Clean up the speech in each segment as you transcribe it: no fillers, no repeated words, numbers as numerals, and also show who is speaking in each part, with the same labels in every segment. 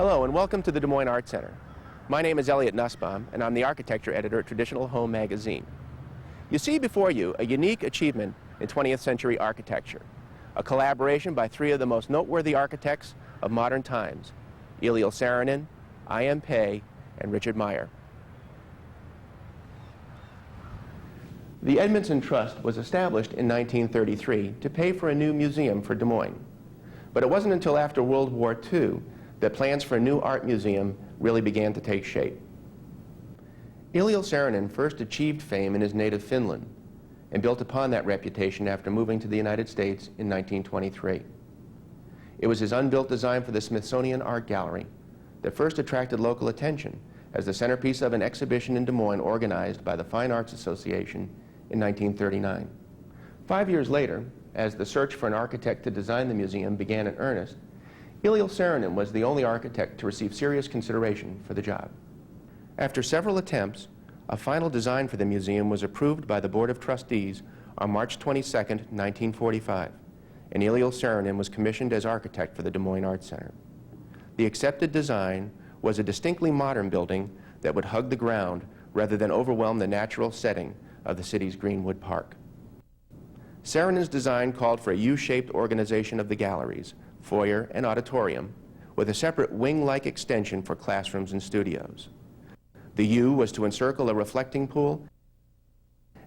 Speaker 1: Hello and welcome to the Des Moines Art Center. My name is Eliot Nusbaum and I'm the architecture editor at Traditional Home magazine. You see before you a unique achievement in 20th century architecture, a collaboration by three of the most noteworthy architects of modern times, Eliel Saarinen, I.M. Pei, and Richard Meier. The Edmondson Trust was established in 1933 to pay for a new museum for Des Moines. But it wasn't until after World War II that plans for a new art museum really began to take shape. Eliel Saarinen first achieved fame in his native Finland and built upon that reputation after moving to the United States in 1923. It was his unbuilt design for the Smithsonian Art Gallery that first attracted local attention as the centerpiece of an exhibition in Des Moines organized by the Fine Arts Association in 1939. 5 years later, as the search for an architect to design the museum began in earnest, Eliel Saarinen was the only architect to receive serious consideration for the job. After several attempts, a final design for the museum was approved by the Board of Trustees on March 22, 1945, and Eliel Saarinen was commissioned as architect for the Des Moines Art Center. The accepted design was a distinctly modern building that would hug the ground rather than overwhelm the natural setting of the city's Greenwood Park. Saarinen's design called for a U-shaped organization of the galleries, foyer, and auditorium, with a separate wing-like extension for classrooms and studios. The U was to encircle a reflecting pool,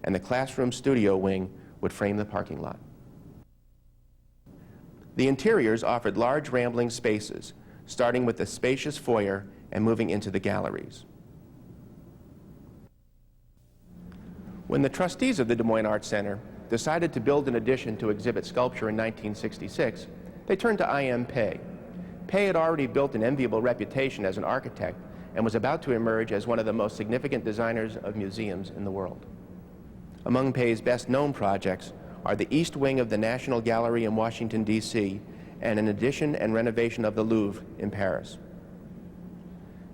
Speaker 1: and the classroom studio wing would frame the parking lot. The interiors offered large rambling spaces, starting with the spacious foyer and moving into the galleries. When the trustees of the Des Moines Art Center decided to build an addition to exhibit sculpture in 1966, they turned to I.M. Pei. Pei had already built an enviable reputation as an architect and was about to emerge as one of the most significant designers of museums in the world. Among Pei's best-known projects are the East Wing of the National Gallery in Washington, D.C., and an addition and renovation of the Louvre in Paris.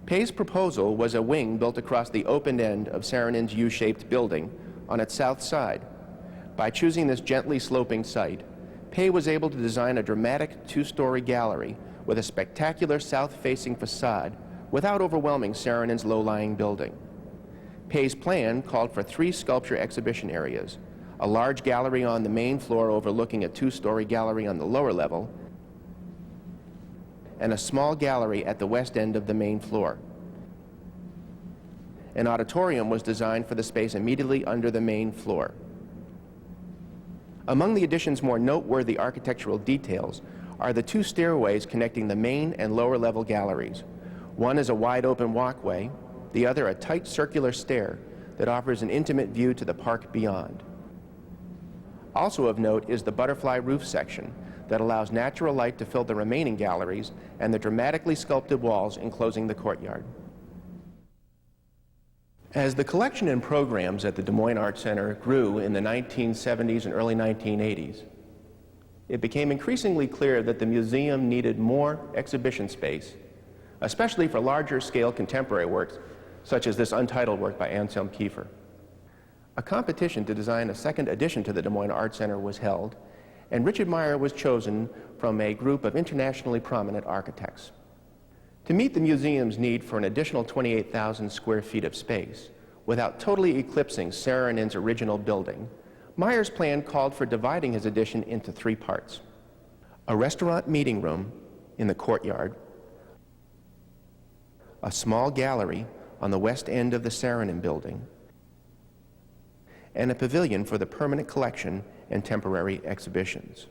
Speaker 1: Pei's proposal was a wing built across the open end of Saarinen's U-shaped building on its south side. By choosing this gently sloping site, Pei was able to design a dramatic two-story gallery with a spectacular south-facing facade without overwhelming Saarinen's low-lying building. Pei's plan called for 3 sculpture exhibition areas, a large gallery on the main floor overlooking a two-story gallery on the lower level, and a small gallery at the west end of the main floor. An auditorium was designed for the space immediately under the main floor. Among the addition's more noteworthy architectural details are the 2 stairways connecting the main and lower level galleries. One is a wide open walkway, the other a tight circular stair that offers an intimate view to the park beyond. Also of note is the butterfly roof section that allows natural light to fill the remaining galleries and the dramatically sculpted walls enclosing the courtyard. As the collection and programs at the Des Moines Art Center grew in the 1970s and early 1980s, it became increasingly clear that the museum needed more exhibition space, especially for larger scale contemporary works, such as this untitled work by Anselm Kiefer. A competition to design a second addition to the Des Moines Art Center was held, and Richard Meier was chosen from a group of internationally prominent architects. To meet the museum's need for an additional 28,000 square feet of space, without totally eclipsing Saarinen's original building, Meier's plan called for dividing his addition into 3 parts: a restaurant meeting room in the courtyard, a small gallery on the west end of the Saarinen building, and a pavilion for the permanent collection and temporary exhibitions.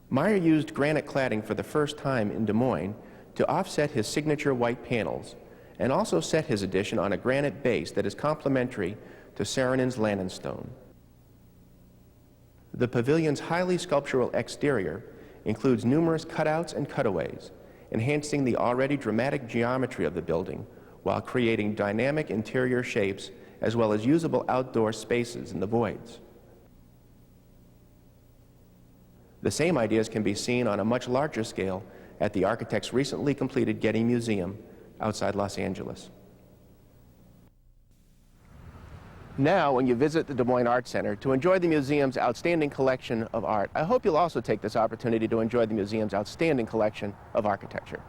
Speaker 1: Meier used granite cladding for the first time in Des Moines to offset his signature white panels, and also set his addition on a granite base that is complementary to Saarinen's Lannenstone. The pavilion's highly sculptural exterior includes numerous cutouts and cutaways, enhancing the already dramatic geometry of the building while creating dynamic interior shapes as well as usable outdoor spaces in the voids. The same ideas can be seen on a much larger scale at the architect's recently completed Getty Museum outside Los Angeles. Now, when you visit the Des Moines Art Center to enjoy the museum's outstanding collection of art, I hope you'll also take this opportunity to enjoy the museum's outstanding collection of architecture.